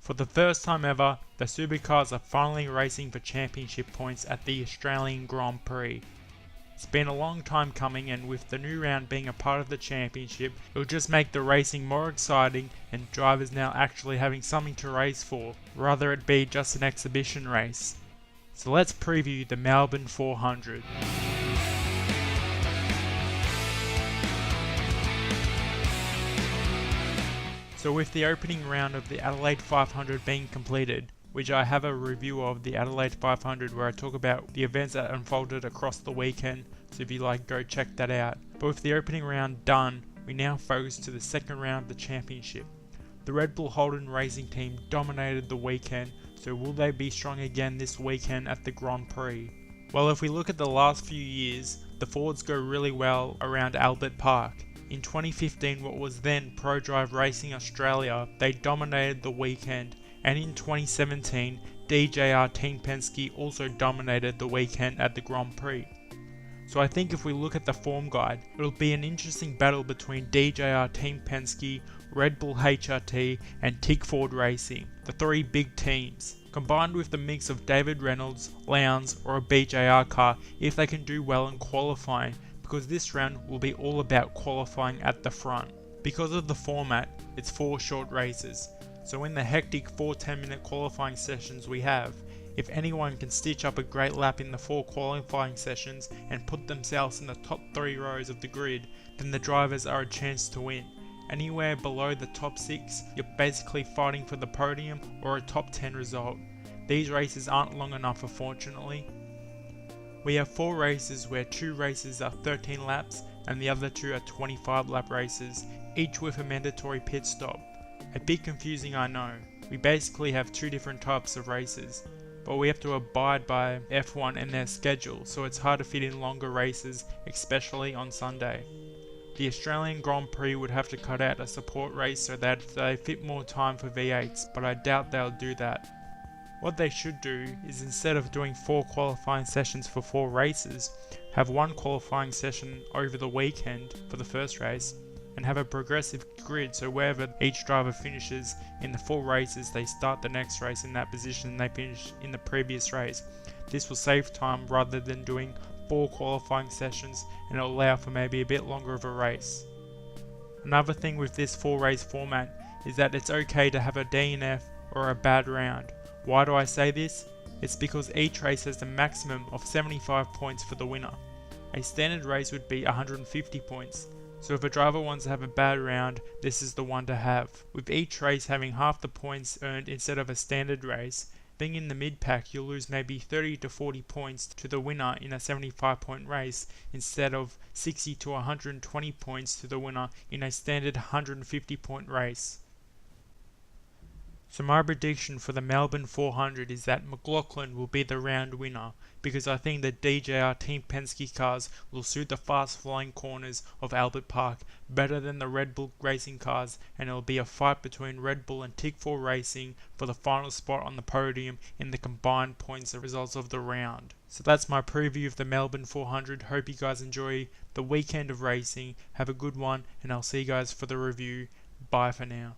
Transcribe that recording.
For the first time ever, the Supercars are finally racing for championship points at the Australian Grand Prix. It's been a long time coming, and with the new round being a part of the championship, it'll just make the racing more exciting and drivers now actually having something to race for, rather it be just an exhibition race. So let's preview the Melbourne 400. So with the opening round of the Adelaide 500 being completed, which I have a review of the Adelaide 500 where I talk about the events that unfolded across the weekend, so if you like, go check that out. But with the opening round done, we now focus to the second round of the championship. The Red Bull Holden racing team dominated the weekend, so will they be strong again this weekend at the Grand Prix? Well, if we look at the last few years, the Fords go really well around Albert Park. In 2015, what was then ProDrive Racing Australia, they dominated the weekend, and in 2017, DJR Team Penske also dominated the weekend at the Grand Prix. So I think if we look at the form guide, it'll be an interesting battle between DJR Team Penske, Red Bull HRT and TIG Ford Racing, the three big teams, combined with the mix of David Reynolds, Lowndes or a BJR car if they can do well in qualifying, because this round will be all about qualifying at the front. Because of the format, it's 4 short races, so in the hectic 4 10-minute qualifying sessions we have, if anyone can stitch up a great lap in the 4 qualifying sessions and put themselves in the top 3 rows of the grid, then the drivers are a chance to win. Anywhere below the top 6, you're basically fighting for the podium or a top 10 result. These races aren't long enough, unfortunately. We have 4 races where 2 races are 13 laps and the other 2 are 25 lap races, each with a mandatory pit stop. A bit confusing, I know. We basically have 2 different types of races, but we have to abide by F1 and their schedule, so it's hard to fit in longer races, especially on Sunday. The Australian Grand Prix would have to cut out a support race so that they fit more time for V8s, but I doubt they'll do that. What they should do is, instead of doing 4 qualifying sessions for 4 races, have 1 qualifying session over the weekend for the first race, and have a progressive grid, so wherever each driver finishes in the 4 races, they start the next race in that position they finished in the previous race. This will save time rather than doing 4 qualifying sessions, and it'll allow for maybe a bit longer of a race. Another thing with this 4 race format is that it's okay to have a DNF or a bad round. Why do I say this? It's because each race has a maximum of 75 points for the winner. A standard race would be 150 points. So if a driver wants to have a bad round, this is the one to have. With each race having half the points earned instead of a standard race, being in the mid-pack you'll lose maybe 30 to 40 points to the winner in a 75 point race, instead of 60 to 120 points to the winner in a standard 150 point race. So my prediction for the Melbourne 400 is that McLaughlin will be the round winner, because I think the DJR Team Penske cars will suit the fast flowing corners of Albert Park better than the Red Bull racing cars, and it will be a fight between Red Bull and TIG Ford Racing for the final spot on the podium in the combined points and results of the round. So that's my preview of the Melbourne 400. Hope you guys enjoy the weekend of racing. Have a good one, and I'll see you guys for the review. Bye for now.